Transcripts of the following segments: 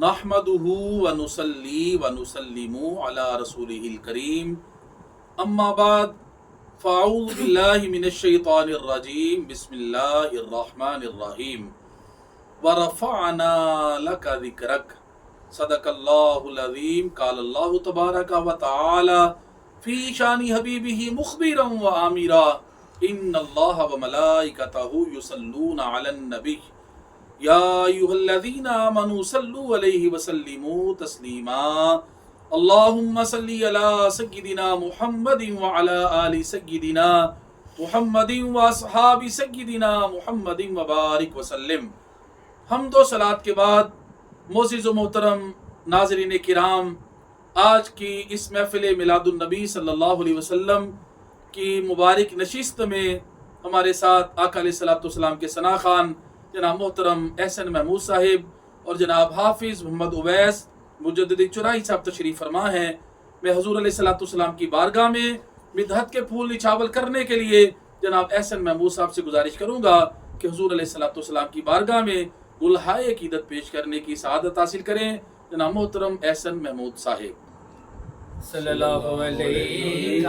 نحمدہ ونصلی ونسلم علی رسولہ الکریم اما بعد فاعوذ باللہ من الشیطان الرجیم بسم اللہ الرحمن الرحیم ورفعنا لک ذکرک صدق اللہ العظیم قال اللہ تبارک و تعالی فی شان حبیبہ مخبرا و آمرا ان اللہ و ملائکتہ یصلون علی النبی یا ایھا الذین آمنوا صلوا علیہ وسلموا تسلیما اللہم صلی علی سیدنا محمد وعلی آل سیدنا محمد واصحاب سیدنا محمد وبارک وسلم۔ حمد و صلوات کے بعد معزز و محترم ناظرین کرام، آج کی اس محفل میلاد النبی صلی اللہ علیہ وسلم کی مبارک نشست میں ہمارے ساتھ آقا علیہ الصلوۃ والسلام کے ثنا خوان جناب محترم احسن محمود صاحب اور جناب حافظ محمد اویس مجدد چرائی صاحب تشریف فرما ہیں۔ میں حضور علیہ الصلوۃ والسلام کی بارگاہ میں مدحت کے پھول نچھاور کرنے کے لیے جناب احسن محمود صاحب سے گزارش کروں گا کہ حضور علیہ الصلوۃ والسلام کی بارگاہ میں گلہائے عقیدت پیش کرنے کی سعادت حاصل کریں۔ جناب محترم احسن محمود صاحب صلی اللہ علیہ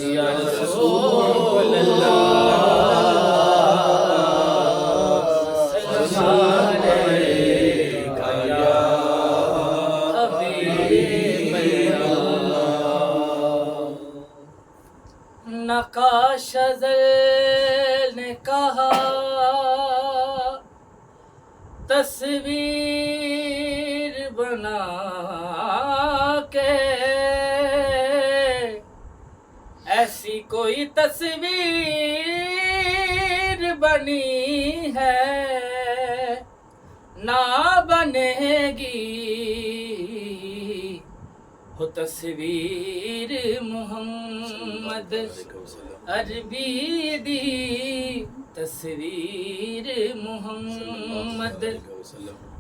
یا رسول اللہ صلی اللہ علیہ یا حبیب اللہ۔ نقاش ازل نے کہا تصویر بنا کے، ایسی کوئی تصویر بنی ہے نہ بنے گی، ہو تصویر محمد عربی دی، تصویر محمد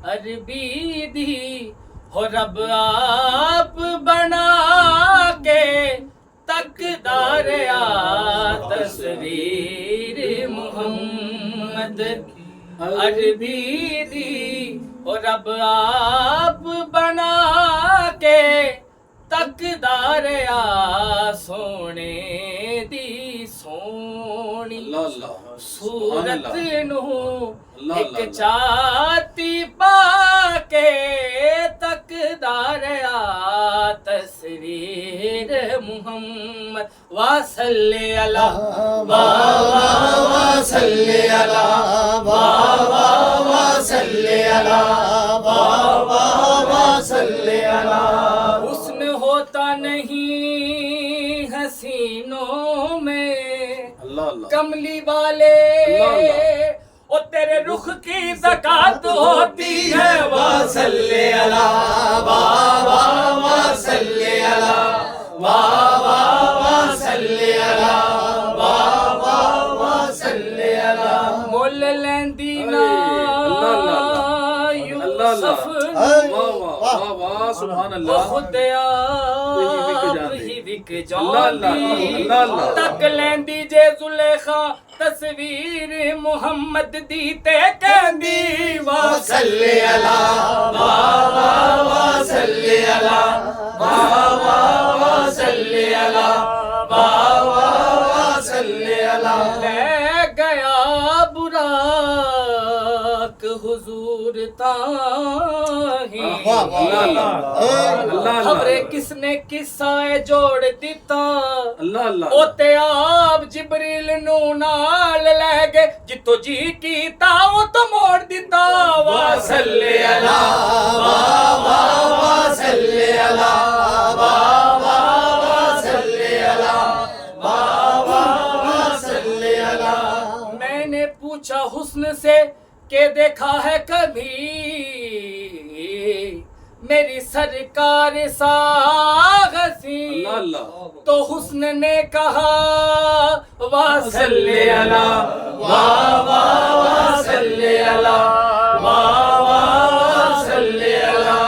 عربی دی، ہو رب آپ بنا کے تقدار آ، تصویر محمد عربی دی، ہو رب آپ بنا کے تقدار آ، سونے دی سونی صورت نو ایک چاتی پا کے تقدار آ، تصویر محمد وصلی علی وصلی علی وصلی علی وصلی علی۔ حسن ہوتا نہیں حسینوں میں، کملی والے او تیرے رخ کی زکات ہوتی ہے، وصلی علی وصلی علی وصلی علی وصلی علی۔ مول لیندی نا یوسف سبحان اللہ، خود آپ ہی وک جاندی، تک لیندی جے زلیخا تصویر محمد دی تے کہندی، وصلی علی وصلی علی وصلی علی وصلی علی۔ لے گیا براق حضور تاہیں، خبریں کس نے قصہ جوڑ دیتا، او تے آپ جبریل نو نال لے گئے، جتو جی کیتا او تو موڑ دیتا، وصلی علی وصلی علی وصلی علی وصلی علی۔ میں نے پوچھا حسن سے کہ دیکھا ہے کبھی میری سرکار سا حسین، تو حسن نے کہا وصلی علی وصلی علی وصلی علی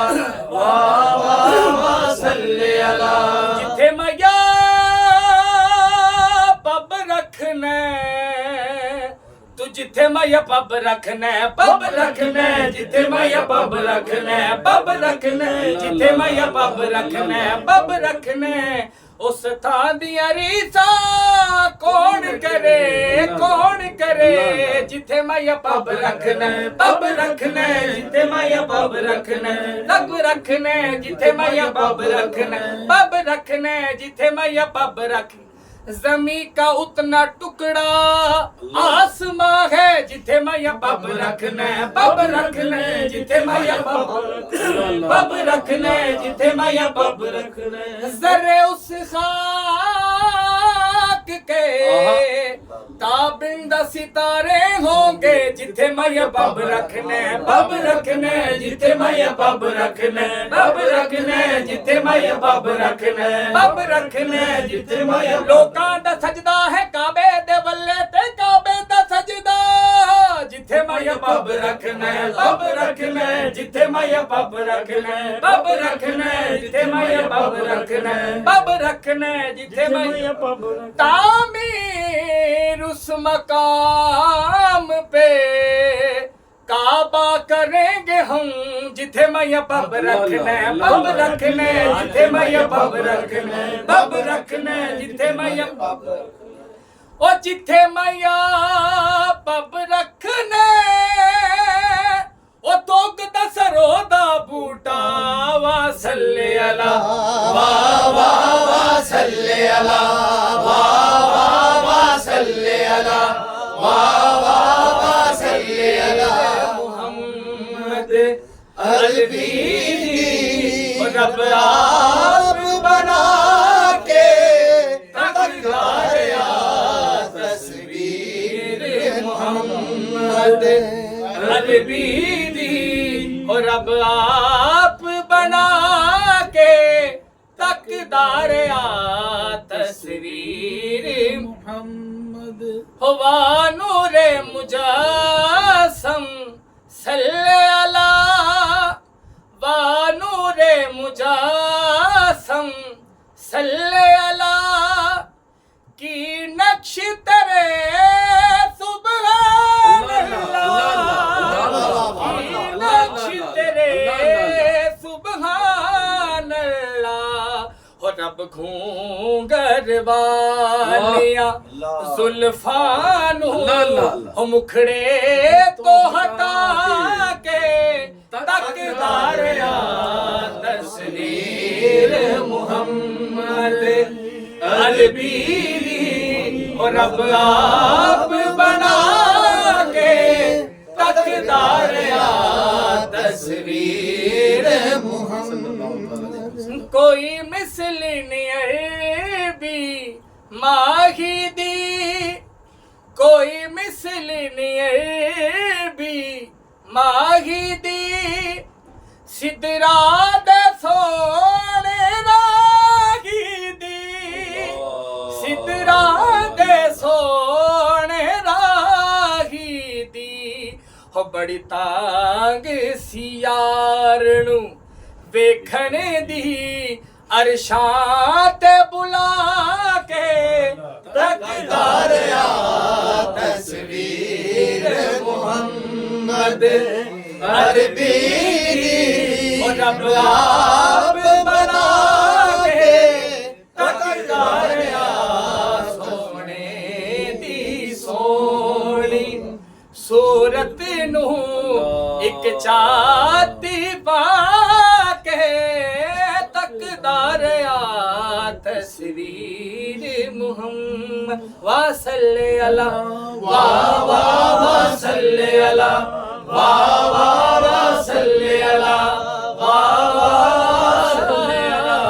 وصلی علی۔ جتھے میا پب رکھنے تو جتھے میں پب رکھنا پب رکھنا جتھے میں پب رکھنا پب رکھنا جتھے میں پب رکھنا پب رکھنا اس تھان دیاں ریساں کون کرے جتھے میں پب رکھنا پب رکھنا جتھے میں پب رکھنا پب رکھنا جتھے میں پب رکھنا پب رکھنا جتھے میں پب رکھنا زمین کا اتنا ٹکڑا آسماں ہے جتھے میں پب رکھنا پب رکھنا جتھے میں پب رکھنا جتھے میں پب رکھنا ذرے اس خاک کے تابندہ ستارے ہوں گے جتھے میں پب رکھنا پب رکھنا جتھے میں پب رکھنا پب رکھنا جتھے میں پب رکھنا پب رکھنا جتھے میں لوکاں دا سجدہ ہے کعبے دے ولے تے کعبے دا سجدہ جتھے میں پب رکھنا پب رکھنا جتھے میں پب رکھنا پب رکھنا جتھے میں پب رکھنا پب رکھنا جتھے میں پب تعمیر اس مقام پہ کعبہ کریں گے ہم جتھے میں پب رکھنا پب رکھنا جتھے میں پب رکھنا پب رکھنا جتھے میں پب او جتھے میں پب رکھنا او توک دا سرو دا بوٹا وا صلی اللہ واہ واہ واہ صلی اللہ واہ واہ واہ صلی اللہ واہ واہ واہ صلی اللہ محمد عربی رب آپ بنا کے تقدار تصویر محمد عربی دی اور رب آپ بنا کے تقدار تصویر محمد ہوا نور مجسم صلی اللہ وا نور مجسم صلی اللہ کی نقش ترے سبحان اللہ کی نقش ترے سبحان اللہ ہو رب گھونگر والیاں زلفانو ہو مکھڑے تو ہٹا کے تقدار تصویر محمد عربی اور رب آپ بنا کے تقدار تصویر محمد کوئی مثل نہیں عربی ماہی دی کوئی مثل نہیں عربی ماہی دی سدرا دے سونے راہی دی سدرا دے سونے راہی دی ہو بڑی تانگ سیار نو ویکھن دی عرشاں تے بلا کے تقدار تصویر محمد عربی اور رب آپ بنا کے تقدار سونے دی سونی صورت نو ایک چاتی پا کے تقدار تصویر محمد وا صلی اللہ واہ واہ واہ صلی اللہ واہ واہ واہ صلی اللہ واہ واہ صلی اللہ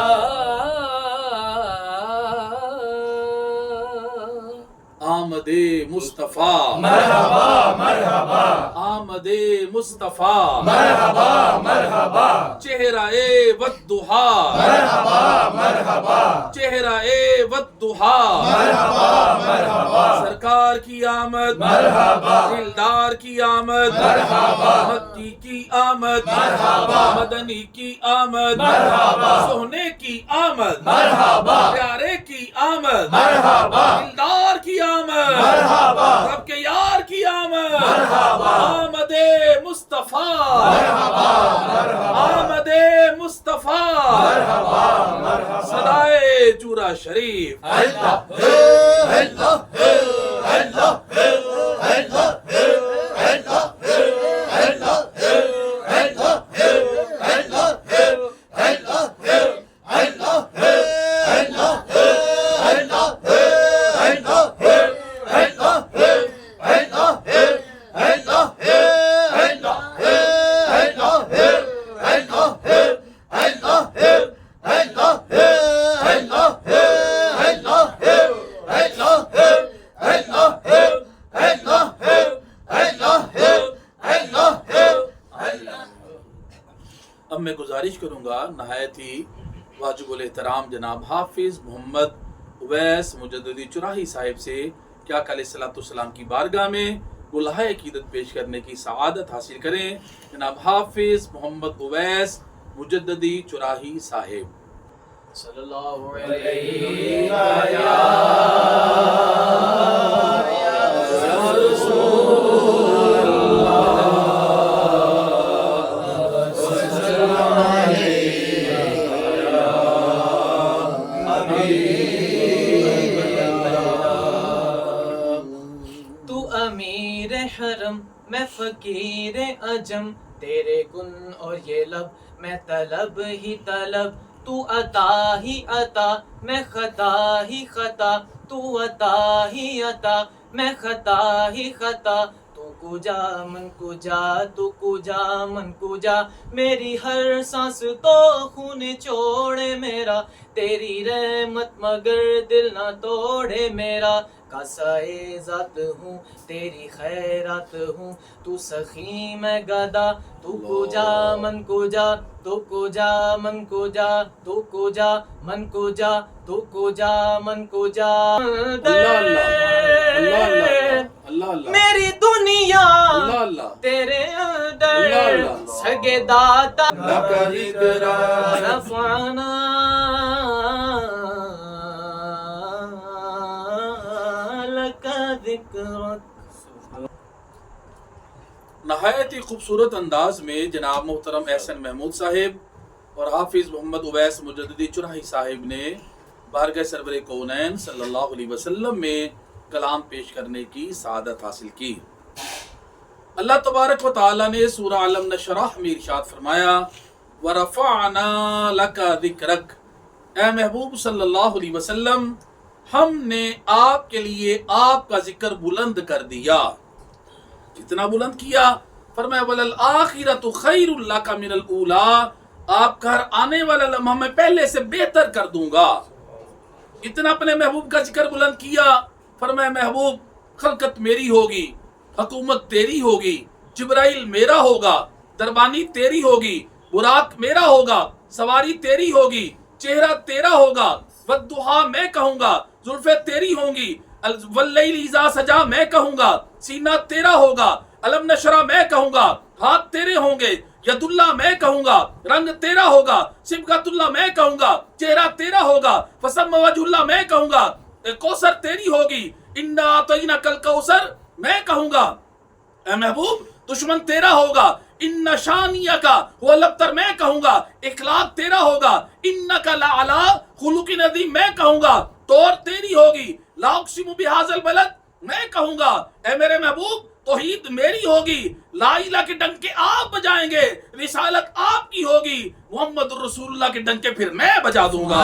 آمد مصطفیٰ مرحبا مرحبا آمد مصطفیٰ مرحبا مرحبا چہرہ والضحا مرحبا مرحبا چہرہ والضحا مرحبا مرحبا سرکار کی آمد مرحبا دلدار کی آمد مرحبا مکی کی آمد مرحبا مدنی کی آمد مرحبا سونے کی آمد مرحبا پیارے کی آمد مرحبا دلدار کی آمد مرحبا رب کے یار کی آمد آمد مصطفیٰ آمد مصطفیٰ صدائے چورا شریف اب میں گزارش کروں گا نہایت ہی واجب الاحترام جناب حافظ محمد اویس مجددی چراہی صاحب سے کیا کہ علیہ الصلوۃ والسلام کی بارگاہ میں گلہائے عقیدت پیش کرنے کی سعادت حاصل کریں. جناب حافظ محمد اویس مجددی چراہی صاحب. صلی اللہ علیہ حرم میں فقیر عجم تیرے گن اور یہ لب میں طلب ہی طلب تو عطا ہی عطا میں خطا ہی خطا تو عطا ہی عطا میں خطا ہی خطا تو کجا من کجا تو کجا من کجا میری ہر سانس تو خون چھوڑے میرا تیری رحمت مگر دل نہ توڑے میرا کاسائے ذات ہوں تیری خیرات ہوں تو سخی میں گدا تو کجا من کجا تو کجا من کجا تو کجا من کجا تو کجا من کجا میری دنیا تیرے اندر سگے داتا رفعنا نہایت ہی خوبصورت انداز میں جناب محترم احسن محمود صاحب اور حافظ محمد اویس مجددی چراہی صاحب نے بارگاہ سرور کونین صلی اللہ علیہ وسلم میں کلام پیش کرنے کی سعادت حاصل کی. اللہ تبارک و تعالی نے سورہ علم نشرح میں ارشاد فرمایا وَرَفَعْنَا لَكَ ذِكْرَكَ، اے محبوب صلی اللہ علیہ وسلم ہم نے آپ کے لیے آپ کا ذکر بلند کر دیا. کتنا بلند کیا؟ فرمایا وَلَلْآخِرَةُ خَيْرٌ لَكَ مِنَ الْأُولَىٰ، آپ کا ہر آنے والا لمحہ میں پہلے سے بہتر کر دوں گا. اتنا اپنے محبوب کا ذکر بلند کیا. فرمایا محبوب خلقت میری ہوگی، حکومت تیری ہوگی، جبرائیل میرا ہوگا، دربانی تیری ہوگی، براق میرا ہوگا، سواری تیری ہوگی، چہرہ تیرا ہوگا، والضحیٰ میں کہوں گا، زلفیں تیری ہوں گی، واللیل اذا سجا میں کہوں گا، سینہ تیرا ہوگا، علم نشرہ میں کہوں گا، ہاتھ تیرے ہوں گے، ید اللہ میں کہوں گا، رنگ تیرا ہوگا، صبغۃ اللہ میں کہوں گا، چہرہ تیرا ہوگا، فسم وجہ اللہ میں کہوں گا، کوثر تیری ہوگی، انا اعطیناک الکوثر میں کہوں گا. اے محبوب دشمن تیرا ہوگا، ان شانیک هو الابتر میں کہوں گا، اخلاق تیرا ہوگا، انک لعلی خلق عظیم میں کہوں گا، طور تیری ہوگی، لا اقسم بہذا البلد میں کہوں گا. اے میرے محبوب توحید میری ہوگی، لا الہ کے ڈنکے آپ بجائیں گے، رسالت آپ کی ہوگی، محمد رسول اللہ کے ڈنکے پھر میں بجا دوں گا.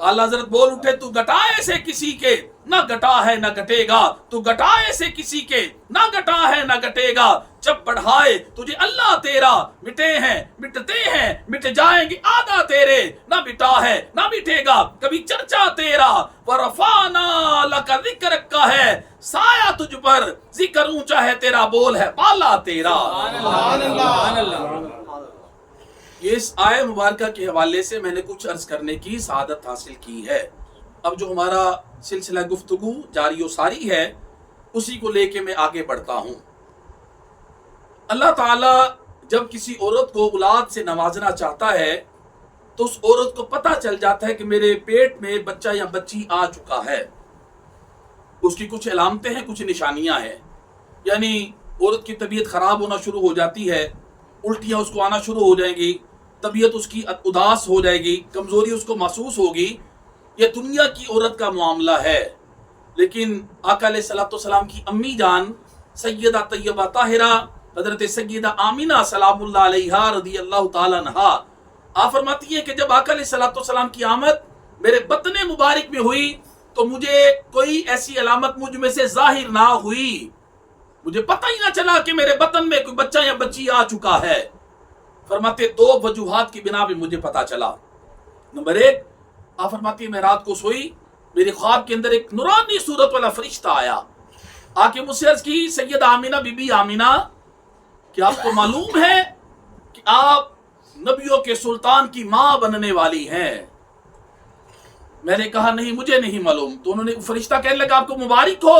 اعلیٰ حضرت بول اٹھے تو گٹا ایسے کسی کے نہ گٹا ہے نہ گٹے گا، تو گٹا ایسے کسی کے نہ گٹا ہے نہ گٹے گا. جب بڑھائے تجھے اللہ تیرا، مٹے ہیں مٹتے ہیں مٹ جائیں گے آدھا تیرے، نہ مٹا ہے نہ مٹے گا کبھی چرچا تیرا. وَرَفَعْنَا لَكَ ذِكْرَكَ کا ہے سایہ تجھ پر، ذکر اونچا ہے تیرا، بول ہے بالا تیرا. یہ اس آیہ مبارکہ کے حوالے سے میں نے کچھ عرض کرنے کی سعادت حاصل کی ہے. اب جو ہمارا سلسلہ گفتگو جاری و ساری ہے اسی کو لے کے میں آگے بڑھتا ہوں. اللہ تعالیٰ جب کسی عورت کو اولاد سے نوازنا چاہتا ہے تو اس عورت کو پتہ چل جاتا ہے کہ میرے پیٹ میں بچہ یا بچی آ چکا ہے. اس کی کچھ علامتیں ہیں، کچھ نشانیاں ہیں. یعنی عورت کی طبیعت خراب ہونا شروع ہو جاتی ہے، الٹیاں اس کو آنا شروع ہو جائیں گی، طبیعت اس کی اداس ہو جائے گی، کمزوری اس کو محسوس ہوگی. یہ دنیا کی عورت کا معاملہ ہے. لیکن آقا علیہ الصلوۃ والسلام کی امی جان سیدہ طیبہ طاہرہ حضرت سیدہ آمینہ سلام اللہ علیہا رضی اللہ تعالیٰ عنہا آپ فرماتی ہے کہ جب آقا علیہ الصلوۃ والسلام کی آمد میرے بطن مبارک میں ہوئی تو مجھے کوئی ایسی علامت مجھ میں سے ظاہر نہ ہوئی. مجھے پتہ ہی نہ چلا کہ میرے بطن میں کوئی بچہ یا بچی آ چکا ہے. فرماتے 2 وجوہات کی بنا پہ مجھے پتہ چلا. نمبر 1، آپ فرماتی ہے میں رات کو سوئی، میرے خواب کے اندر ایک نورانی صورت والا فرشتہ آیا، آ کے مجھ سے عرض کی سیدہ آمینہ بی بی آمینہ کہ آپ کو معلوم ہے کہ آپ نبیوں کے سلطان کی ماں بننے والی ہیں؟ میں نے کہا نہیں مجھے نہیں معلوم. تو انہوں نے فرشتہ کہنے لگا آپ کو مبارک ہو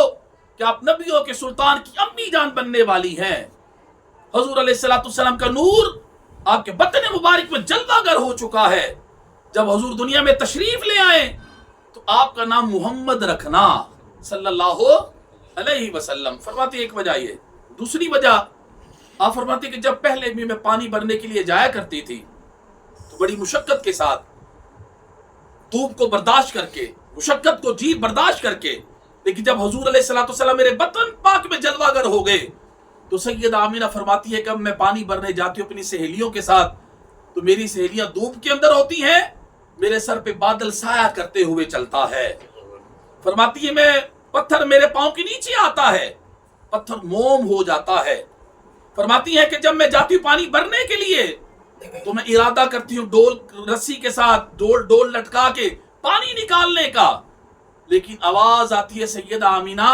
کہ آپ نبیوں کے سلطان کی امی جان بننے والی ہیں. حضور علیہ الصلوۃ والسلام کا نور آپ کے بطن مبارک میں جلوہ گر ہو چکا ہے. جب حضور دنیا میں تشریف لے آئے تو آپ کا نام محمد رکھنا صلی اللہ علیہ وسلم. فرماتے ایک وجہ یہ. دوسری وجہ آپ فرماتے کہ جب پہلے بھی میں پانی بھرنے کے لیے جایا کرتی تھی تو بڑی مشقت کے ساتھ دھوپ کو برداشت کر کے، مشقت کو جی برداشت کر کے، لیکن جب حضور علیہ الصلوۃ والسلام میرے بطن پاک میں جلوہ گر ہو گئے تو سیدہ آمینہ فرماتی ہے کہ اب میں پانی بھرنے جاتی ہوں اپنی سہیلیوں کے ساتھ تو میری سہیلیاں دھوپ کے اندر ہوتی ہیں، میرے سر پہ بادل سایہ کرتے ہوئے چلتا ہے. فرماتی ہے میں پتھر میرے پاؤں کے نیچے آتا ہے، پتھر موم ہو جاتا ہے. فرماتی ہے کہ جب میں جاتی ہوں پانی بھرنے کے لیے تو میں ارادہ کرتی ہوں ڈول رسی کے ساتھ ڈول لٹکا کے پانی نکالنے کا، لیکن آواز آتی ہے سیدہ آمینہ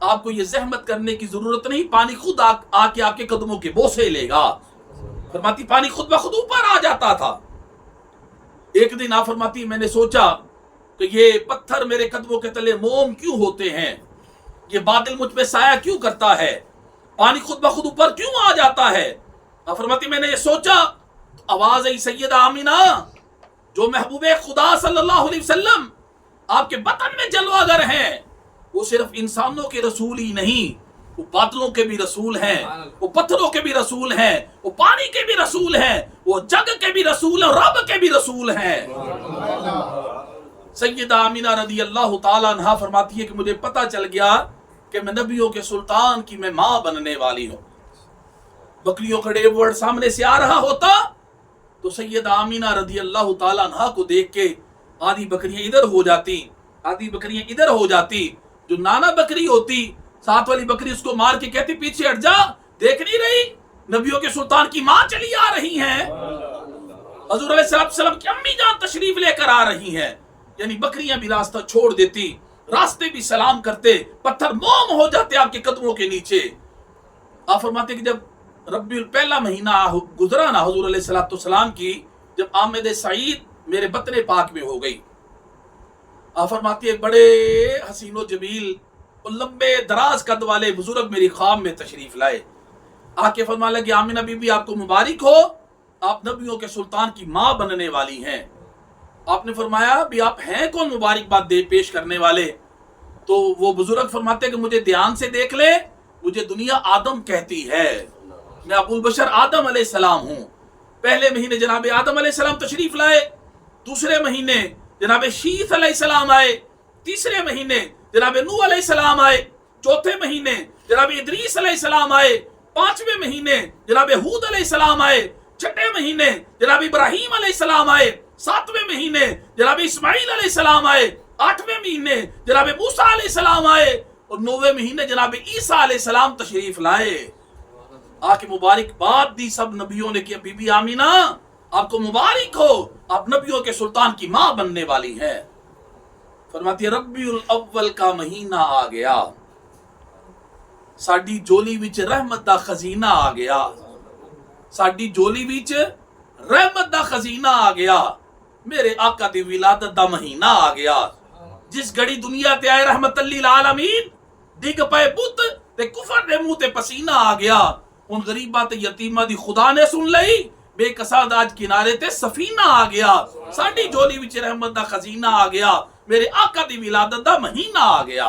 آپ کو یہ زحمت کرنے کی ضرورت نہیں، پانی خود آ کے آپ کے قدموں کے بوسے لے گا. فرماتی پانی خود بخود اوپر آ جاتا تھا. ایک دن آپ فرماتی میں نے سوچا کہ یہ پتھر میرے قدموں کے تلے موم کیوں ہوتے ہیں، یہ بادل مجھ پہ سایہ کیوں کرتا ہے، پانی خود بخود اوپر کیوں آ جاتا ہے. آپ فرماتی میں نے یہ سوچا تو آواز آئی سیدہ آمینہ جو محبوب خدا صلی اللہ علیہ وسلم آپ کے بطن میں جلوہ گر ہیں وہ صرف انسانوں کے رسول ہی نہیں، وہ بادلوں کے بھی رسول ہیں، وہ پتھروں کے بھی رسول ہیں، وہ پانی کے بھی رسول ہیں، وہ جگ کے بھی رسول ہیں، رب کے بھی رسول ہیں. سیدہ آمینہ رضی اللہ تعالیٰ عنہا فرماتی ہے کہ مجھے پتہ چل گیا کہ میں نبیوں کے سلطان کی میں ماں بننے والی ہوں. بکریوں کا ڈیوڑ سامنے سے آ رہا ہوتا تو سیدہ آمینہ رضی اللہ تعالیٰ عنہا کو دیکھ کے آدھی بکریاں ادھر ہو جاتی، آدھی بکریاں ادھر ہو جاتی. جو نانا بکری ہوتی ساتھ والی بکری اس کو مار کے کہتی پیچھے ہٹ جا، دیکھ نہیں رہی نبیوں کے سلطان کی ماں چلی آ رہی ہیں، حضور علیہ السلام کی امی جان تشریف لے کر آ رہی ہیں. یعنی بکریاں بھی راستہ چھوڑ دیتی، راستے بھی سلام کرتے، پتھر موم ہو جاتے آپ کے قدموں کے نیچے. آپ فرماتے کہ جب ربیع الپہلا مہینہ گزرا نا حضور علیہ السلام کی، جب آمد سعید میرے بطن پاک میں ہو گئی، آپ فرماتی ایک بڑے حسین و جمیل اور لمبے دراز قد والے بزرگ میری خواب میں تشریف لائے. آ کے فرمانے لگے آمینہ بی بی آپ کو مبارک ہو، آپ نبیوں کے سلطان کی ماں بننے والی ہیں. آپ نے فرمایا بھی آپ ہیں کون مبارکباد دے پیش کرنے والے؟ تو وہ بزرگ فرماتے کہ مجھے دھیان سے دیکھ لے، مجھے دنیا آدم کہتی ہے، میں ابو البشر آدم علیہ السلام ہوں. پہلے مہینے جناب آدم علیہ السلام تشریف لائے، دوسرے مہینے جناب شیث علیہ السلام آئے، تیسرے مہینے جناب نوح علیہ السلام آئے، چوتھے مہینے جناب ادریس علیہ السلام آئے، پانچویں مہینے جناب ہود علیہ السلام آئے، چھٹے مہینے جناب ابراہیم علیہ السلام آئے، ساتویں مہینے جناب اسماعیل علیہ السلام آئے، آٹھویں مہینے جناب موسیٰ علیہ السلام آئے، اور نویں مہینے جناب عیسیٰ علیہ السلام تشریف لائے. آ کے مبارکباد دی سب نبیوں نے کہ بی بی آمینہ آپ کو مبارک ہو، آپ نبیوں کے سلطان کی ماں بننے والی ہیں. فرماتی ہے ربیع الاول کا مہینہ آ گیا، ساڈی جولی وچ رحمت دا خزینہ آ گیا، ساڈی جولی وچ رحمت دا خزینہ آ گیا، میرے آقا دی ولادت دا مہینہ آ گیا. جس گھڑی دنیا تے آئے رحمت للعالمین، ڈگ پے بت تے کفر دے منہ تے پسینہ آ گیا. ان غریباں تے یتیماں دی خدا نے سن لئی، بے کساد آج کنارے تے سفینہ آ گیا. ساڈی جولی وچ رحمت دا خزینہ آ گیا، میرے آقا دی ولادت دا مہینہ آ گیا.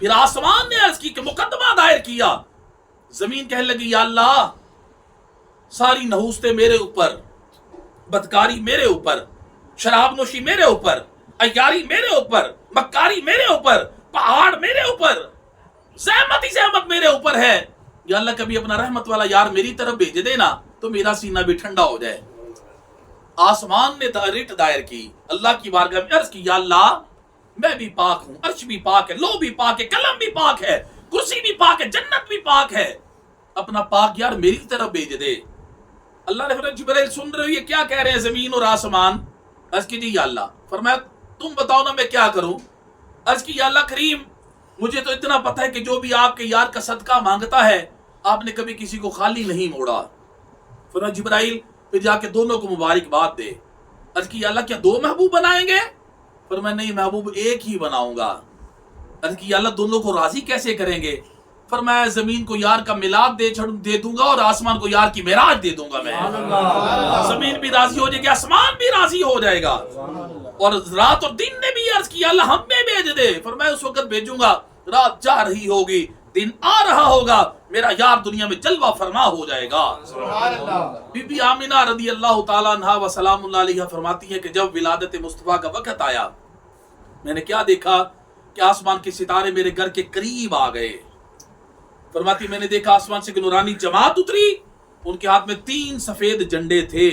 پھر آسمان نے عرض کی کہ مقدمہ دائر کیا. زمین کہنے لگی یا اللہ ساری نحوستیں میرے اوپر، بدکاری میرے اوپر، شراب نوشی میرے اوپر، عیاری میرے اوپر، مکاری میرے اوپر، پہاڑ میرے اوپر، زحمت ہی زحمت میرے اوپر ہے. یا اللہ کبھی اپنا رحمت والا یار میری طرف بھیج دینا تو میرا سینہ بھی ٹھنڈا ہو جائے. آسمان نے رٹ دائر کی، اللہ کی بارگاہ میں عرض کی یا اللہ میں بھی پاک ہوں، عرش بھی پاک ہے، لو بھی پاک ہے، قلم بھی پاک ہے، کرسی بھی پاک ہے، جنت بھی پاک ہے، اپنا پاک یار میری طرف بھیج دے. اللہ نے فرمایا جبرائیل سن رہے ہو یہ کیا کہہ رہے ہیں زمین اور آسمان؟ عرض کی جی یا اللہ. فرمایا تم بتاؤ نا میں کیا کروں؟ عرض کی یا اللہ کریم مجھے تو اتنا پتہ ہے کہ جو بھی آپ کے یار کا صدقہ مانگتا ہے آپ نے کبھی کسی کو خالی نہیں موڑا. فرمایا جبرائیل پھر جا کے دونوں کو مبارکباد دے. عرض کی یا اللہ کیا دو محبوب بنائیں گے؟ فرمایا نہیں محبوب ایک ہی بناؤں گا. عرض کی یا اللہ دونوں کو راضی کیسے کریں گے؟ فرمایا زمین کو یار کا میلاد دے دوں گا اور آسمان کو یار کی معراج دے دوں گا میں. زمین بھی راضی ہو جائے گی، آسمان بھی راضی ہو جائے گا. اور رات اور دن نے بھی عرض کیا اللہ ہم میں بھیج دے. فرمایا اس وقت بھیجوں گا رات جا رہی ہوگی دن آ رہا ہوگا، میرا یار دنیا میں جلوہ فرما ہو جائے گا. بی بی آمنہ رضی اللہ تعالیٰ عنہا و سلام اللہ علیہ فرماتی ہے کہ جب ولادت مصطفیٰ کا وقت آیا میں نے کیا دیکھا کہ آسمان کے ستارے میرے گھر کے قریب آ گئے. فرماتی میں نے دیکھا آسمان سے ایک نورانی جماعت اتری، ان کے ہاتھ میں 3 سفید جھنڈے تھے.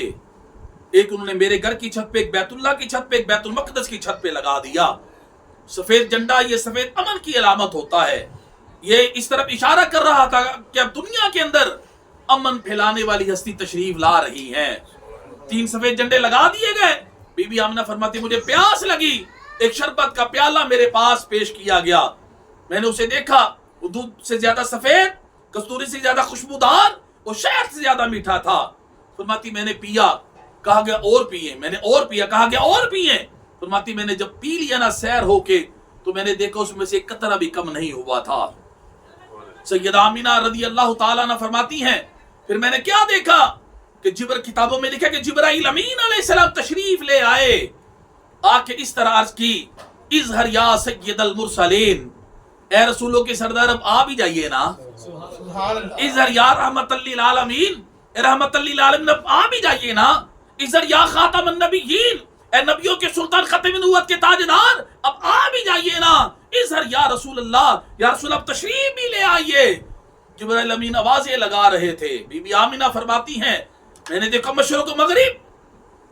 ایک انہوں نے میرے گھر کی چھت پہ، ایک بیت اللہ کی چھت پہ، ایک بیت المقدس کی چھت پہ لگا دیا. سفید جھنڈا یہ سفید امن کی علامت ہوتا ہے. یہ اس طرف اشارہ کر رہا تھا کہ اب دنیا کے اندر امن پھیلانے والی ہستی تشریف لا رہی ہے. 3 سفید جھنڈے لگا دیے گئے. بی بی آمنہ فرماتی مجھے پیاس لگی، ایک شربت کا پیالہ میرے پاس پیش کیا گیا. میں نے اسے دیکھا، وہ دودھ سے زیادہ سفید، کستوری سے زیادہ خوشبودار، وہ شہد سے زیادہ میٹھا تھا. فرماتی میں نے پیا، کہا گیا اور پیئے. میں نے اور پیا، کہا گیا اور پیئے. فرماتی میں نے جب پی لیا نا سیر ہو کے تو میں نے دیکھا اس میں سے ایک قطرہ بھی کم نہیں ہوا تھا. سیدہ آمنہ رضی اللہ تعالیٰ عنہ فرماتی ہیں پھر میں نے کیا دیکھا کہ کتابوں میں لکھا کہ جبرائیل امین علیہ السلام تشریف لے آئے. آ کے اس طرح عرض کی اظہر یا سید المرسلین، اے رسولوں کے سردار اب آ بھی جائیے نا. اظہر یا رحمت للعالمین، اے رحمت للعالمین اب آ بھی جائیے نا. اظہر یا خاتم النبیین، اے نبیوں کے سلطان ختم نبوت کے تاجدار اب آ بھی جائیے نا. اظہر یا رسول اللہ، یا رسول اب تشریف بھی لے آئیے. جبرائیل امین آوازیں لگا رہے تھے. بی بی آمنہ فرماتی ہیں میں نے دیکھا مشرق و مغرب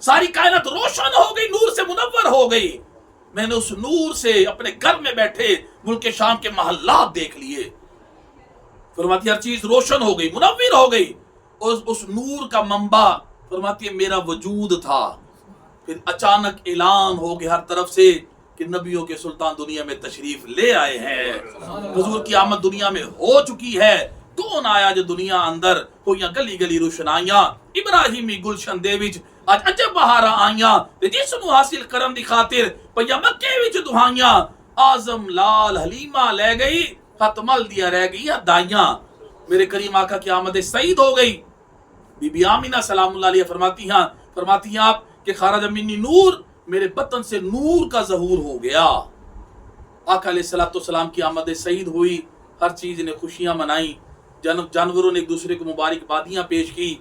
ساری کائنات روشن ہو گئی، نور سے منور ہو گئی. میں نے اس نور سے اپنے گھر میں بیٹھے ملک شام کے محلات دیکھ لیے. فرماتی ہر چیز روشن ہو گئی، منور ہو گئی. اور اس نور کا منبع فرماتی ہے میرا وجود تھا. پھر اچانک اعلان ہو گیا ہر طرف سے کہ نبیوں کے سلطان دنیا میں تشریف لے آئے ہیں. حضور کی آمد دنیا میں ہو چکی ہے. کون آیا جو دنیا اندر ہویاں گلی گلی روشنائیاں، ابراہیمی گلشن دے وچ اج عجب بہاراں آئیاں تے جس نو حاصل کرن دی خاطر پیا مکے وچ دہائیاں. اعظم لال حلیمہ لے گئی، ختمل دیا رہ گئی دائیاں. میرے کریم آقا کی آمد سعید ہو گئی. بی بی آمنہ سلام اللہ علیہ فرماتی ہیں آپ کہ خارج منی نور، میرے بطن سے نور کا ظہور ہو گیا. آقا علیہ السلام کی آمد سعید ہوئی، ہر چیز نے خوشیاں منائیں. جانوروں نے ایک دوسرے کو مبارکبادیاں پیش کی،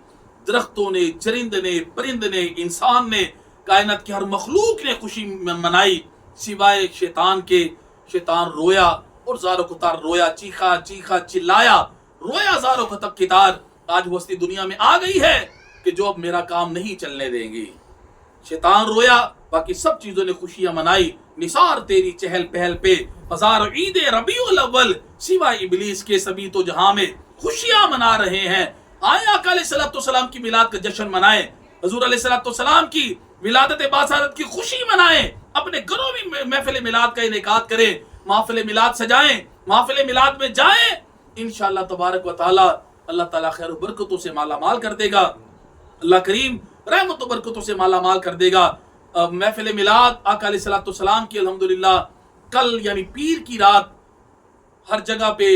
درختوں نے، چرند نے، پرند نے، انسان نے، کائنات کی ہر مخلوق نے خوشی منائی سوائے شیطان کے. شیطان رویا اور زاروں کو تار رویا، چیخا چیخا چلایا، رویا زاروں کو تک کتار. آج وہ ہستی دنیا میں آ گئی ہے کہ جو اب میرا کام نہیں چلنے دیں گی. شیطان رویا، باقی سب چیزوں نے خوشیاں منائی. نثار تیری چہل پہل پہ ہزار عید ربیع الاول، سوائے ابلیس کے سبھی تو جہاں میں خوشیاں منا رہے ہیں. آئے آقا علیہ السلام کی میلاد کا جشن منائیں، حضور علیہ السلام کی ولادت باسعادت کی خوشی منائیں. اپنے گھروں میں محفل میلاد کا انعقاد کریں، محفل میلاد سجائیں، محفل میلاد میں جائیں. انشاءاللہ تبارک و تعالی اللہ تعالیٰ خیر و برکتوں سے مالا مال کر دے گا. اللہ کریم رحمت و برکتوں سے مالا مال کر دے گا. محفل میلاد آقا علیہ السلام کی الحمدللہ کل یعنی پیر کی رات ہر جگہ پہ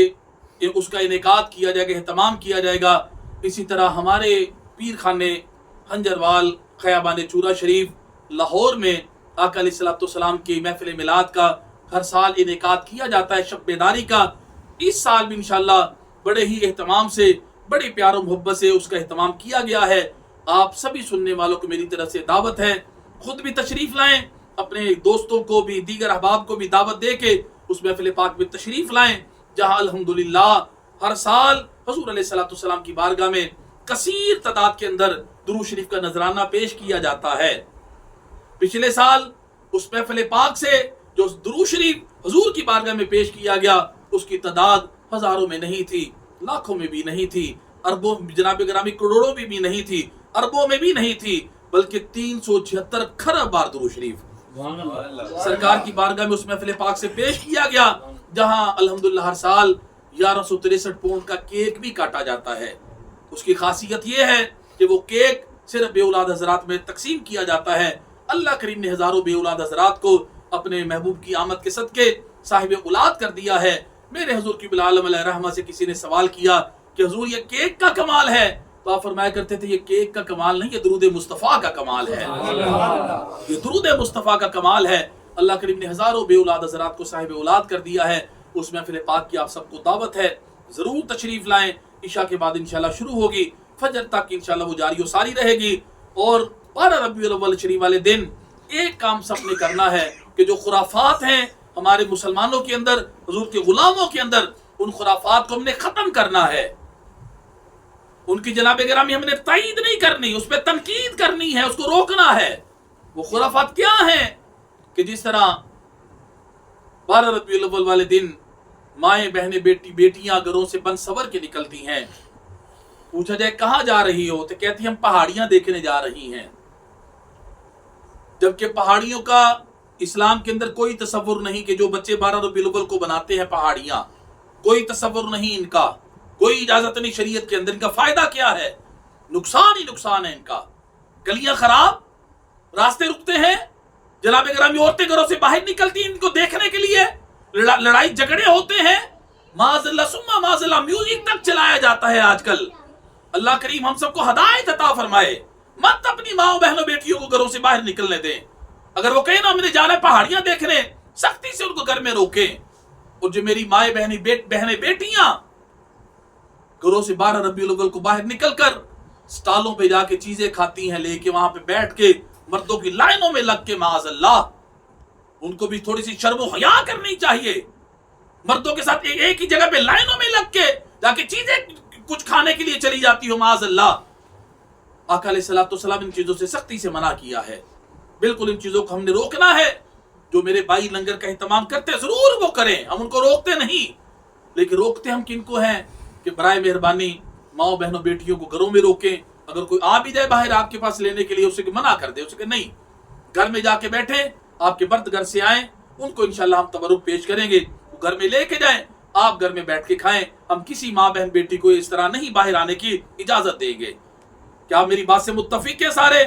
اس کا انعقاد کیا جائے گا، اہتمام کیا جائے گا. اسی طرح ہمارے پیر خانے ہنجروال خیابان چورا شریف لاہور میں آقا علیہ السلام کی محفل میلاد کا ہر سال انعقاد کیا جاتا ہے شب بیداری کا. اس سال بھی انشاءاللہ بڑے ہی اہتمام سے بڑے پیار و محبت سے اس کا اہتمام کیا گیا ہے. آپ سبھی سننے والوں کو میری طرف سے دعوت ہے, خود بھی تشریف لائیں, اپنے دوستوں کو بھی, دیگر احباب کو بھی دعوت دے کے اس محفل پاک میں تشریف لائیں جہاں الحمدللہ ہر سال حضور علیہ الصلوۃ والسلام کی بارگاہ میں کثیر تعداد کے اندر درود شریف کا نذرانہ پیش کیا جاتا ہے. پچھلے سال اس محفل پاک سے جو درود شریف حضور کی بارگاہ میں پیش کیا گیا اس کی تعداد ہزاروں میں نہیں تھی, لاکھوں میں بھی نہیں تھی, اربوں جناب گرامی کروڑوں میں بھی نہیں تھی, اربوں میں بھی نہیں تھی, بلکہ 376 کھرب بار درود شریف سرکار کی بارگاہ میں اس محفل پاک سے پیش کیا گیا جہاں الحمدللہ ہر سال 1163 پاؤنڈ کا کیک بھی کاٹا جاتا ہے. اس کی خاصیت یہ ہے کہ وہ کیک صرف بے اولاد حضرات میں تقسیم کیا جاتا ہے. اللہ کریم نے ہزاروں بے اولاد حضرات کو اپنے محبوب کی آمد کے صدقے صاحب اولاد کر دیا ہے. میرے حضور کی بالعالم علیہ رحمہ سے کسی نے سوال کیا کہ حضور یہ کیک کا کمال ہے, تو آپ فرمایا کرتے تھے یہ کیک کا کمال نہیں, یہ درود مصطفیٰ کا کمال ہے. یہ درود مصطفیٰ کا کمال ہے. اللہ کریم نے ہزاروں بے اولاد حضرات کو صاحب اولاد کر دیا ہے. اس محفل پاک کی آپ سب کو دعوت ہے, ضرور تشریف لائیں. عشاء کے بعد انشاءاللہ شروع ہوگی, فجر تک انشاءاللہ وہ جاری و ساری رہے گی. اور 12 ربیع الاول شریف والے دن ایک کام سب نے کرنا ہے کہ جو خرافات ہیں ہمارے مسلمانوں کے اندر, حضور کے غلاموں کے اندر, ان خرافات کو ہم نے ختم کرنا ہے. ان کی جناب گرامی ہم نے تائید نہیں کرنی, اس پہ تنقید کرنی ہے, اس کو روکنا ہے. وہ خرافات کیا ہیں کہ جس طرح 12 ربیع الاول والے دن مائیں بہنیں بیٹیاں گھروں سے بن سور کے نکلتی ہیں. پوچھا جائے کہاں جا رہی ہو تو کہتی ہم پہاڑیاں دیکھنے جا رہی ہیں, جبکہ پہاڑیوں کا اسلام کے اندر کوئی تصور نہیں کہ جو بچے 12 ربیع الاول کو بناتے ہیں پہاڑیاں, کوئی تصور نہیں ان کا, کوئی اجازت نہیں شریعت کے اندر. ان کا فائدہ کیا ہے؟ نقصان ہی نقصان ہے ان کا. گلیاں خراب, راستے رکتے ہیں, جناب گرامی عورتیں گھروں سے باہر نکلتی ہیں ان کو دیکھنے کے لیے, لڑائی جھگڑے ہوتے ہیں, معاذ اللہ ثم معاذ اللہ میوزک تک چلایا جاتا ہے آج کل. اللہ کریم ہم سب کو ہدایت عطا فرمائے. مت اپنی ماں بہنوں بیٹیوں کو گھروں سے باہر نکلنے دیں. اگر وہ کہیں نا ہم نے جانا ہے پہاڑیاں دیکھنے, سختی سے ان کو گھر میں روکیں. اور جو میری مائیں بہنیں بیٹیاں گھروں سے 12 ربیع الاول کو باہر نکل کر سٹالوں پہ جا کے چیزیں کھاتی ہیں, لے کے وہاں پہ بیٹھ کے مردوں کی لائنوں میں لگ کے, معاذ اللہ, ان کو بھی تھوڑی سی شرم و حیا کرنی چاہیے. مردوں کے ساتھ ایک ہی جگہ پہ لائنوں میں لگ کے جا کے چیزیں کچھ کھانے کے لیے چلی جاتی ہو, معاذ اللہ. آقا علیہ الصلوۃ والسلام ان چیزوں سے سختی سے منع کیا ہے. بالکل ان چیزوں کو ہم نے روکنا ہے. جو میرے بھائی لنگر کا اہتمام کرتے ہیں ضرور وہ کریں, ہم ان کو روکتے نہیں, لیکن روکتے ہم کن کو ہیں کہ برائے مہربانی ماؤں بہنوں بیٹیوں کو گھروں میں روکیں. اگر کوئی آ بھی جائے باہر آپ کے پاس لینے کے لیے, اسے منع کر دے, اسے کہ نہیں, گھر میں جا کے بیٹھیں, آپ کے مرد گھر سے آئیں, ان کو انشاءاللہ ہم تبرک پیش کریں گے, وہ گھر میں لے کے جائیں, آپ گھر میں بیٹھ کے کھائیں. ہم کسی ماں بہن بیٹی کو اس طرح نہیں باہر آنے کی اجازت دیں گے. کیا میری بات سے متفق ہیں سارے؟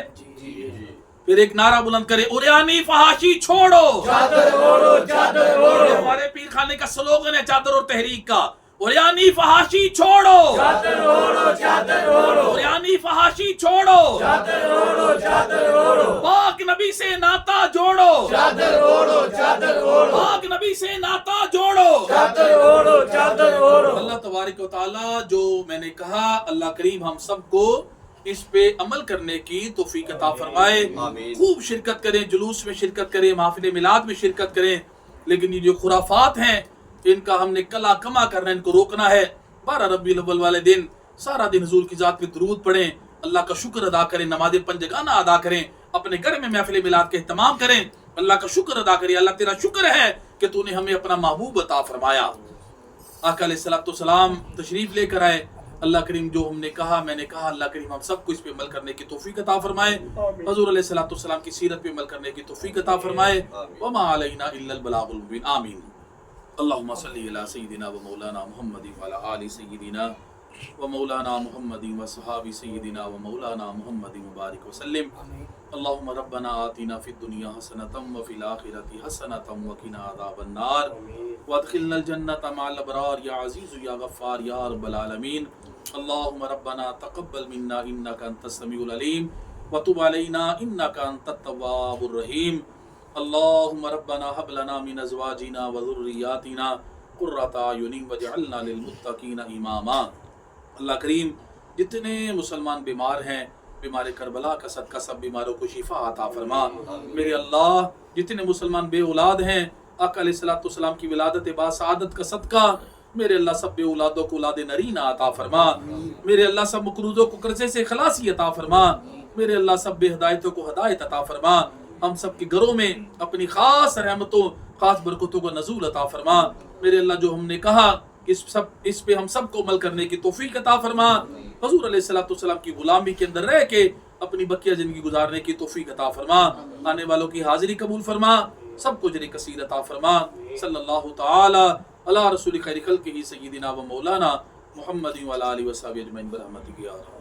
پھر ایک نعرہ بلند کرے, عریانی فحاشی چھوڑو, چادر اوڑھو, چادر اوڑھو. ہمارے پیر خانے کا سلوگن ہے چادر اور تحریک کا, عریانی فحاشی چھوڑو, چادر اوڑھو, چادر اوڑھو. عریانی فحاشی چھوڑو, چادر اوڑھو, چادر اوڑھو. پاک نبی سے ناتا جوڑو, چادر اوڑھو, چادر اوڑھو. پاک نبی سے ناتا جوڑو. چادر اوڑھو, چادر اوڑھو. اللہ تبارک و تعالی جو میں نے کہا, اللہ کریم ہم سب کو اس پہ عمل کرنے کی توفیق عطا فرمائے. خوب شرکت کریں, جلوس میں شرکت کریں, محافل میلاد میں شرکت کریں, لیکن یہ جو خرافات ہیں ان کا ہم نے کلا کما کرنا, ان کو روکنا ہے. 12 ربیع الاول والے دن سارا دن حضور کی ذات پہ درود پڑھیں, اللہ کا شکر ادا کریں, نماز پنجگانہ ادا کریں, اپنے گھر میں محفل میلاد کا اہتمام کریں, اللہ کا شکر ادا کریں. اللہ تیرا شکر ہے کہ تو نے ہمیں اپنا محبوب عطا فرمایا. آقا علیہ الصلوۃ والسلام تشریف لے کر آئے. اللہ کریم جو ہم نے کہا, میں نے کہا, اللہ کریم ہم سب کو اس پہ عمل کرنے کی توفیق عطا فرمائے. حضور علیہ الصلوۃ والسلام کی سیرت پہ عمل کرنے کی توفیق عطا فرمائے. وما علینا الا البلاغ المبین. آمین. اللہم صلی علی سیدنا و مولانا محمد وعلی آل سیدنا و مولانا محمد و صحابی سیدنا و مولانا محمد مبارک وسلم. اللہم ربنا آتنا فی الدنیا حسنۃ وفی الآخرۃ حسنۃ وقنا عذاب النار وادخلنا الجنۃ مع الابرار یا عزیز یا غفار یا رب العالمین. اللہم ربنا تقبل منا انک انت السمیع العلیم وتب علینا انک انت التواب الرحیم. اللہم ربنا حب لنا من ازواجنا وذریاتنا قرۃ اعین واجعلنا للمتقین اماما۔ اللہ کریم جتنے مسلمان بیمار ہیں، بیمار کربلا کا صدقہ سب بیماروں کو شفا عطا فرما۔ میرے اللہ جتنے مسلمان بے اولاد ہیں، آقا علیہ السلام کی ولادت با سعادت کا صدقہ میرے اللہ سب بے اولادوں کو اولاد نرینہ عطا فرما۔ میرے اللہ سب مقروضوں کو قرضے سے خلاصی عطا فرما۔ میرے اللہ سب بے ہدایتوں کو ہدایت عطا فرما۔ ہم سب کے گھروں میں اپنی خاص رحمتوں، خاص برکتوں کو نزول عطا فرما۔ میرے اللہ جو ہم نے کہا اس پہ ہم سب کو عمل کرنے کی توفیق عطا فرما۔ حضور علیہ السلام کی غلامی کے اندر رہ کے اپنی بقیہ زندگی گزارنے کی توفیق عطا فرما۔ آنے والوں کی حاضری قبول فرما، سب کو اجر کثیر عطا فرما۔ صلی اللہ تعالی علی رسول خیر خلقہ سیدنا و مولانا محمد و علی آلہ و صحبہ اجمعین برحمتک یا ارحم۔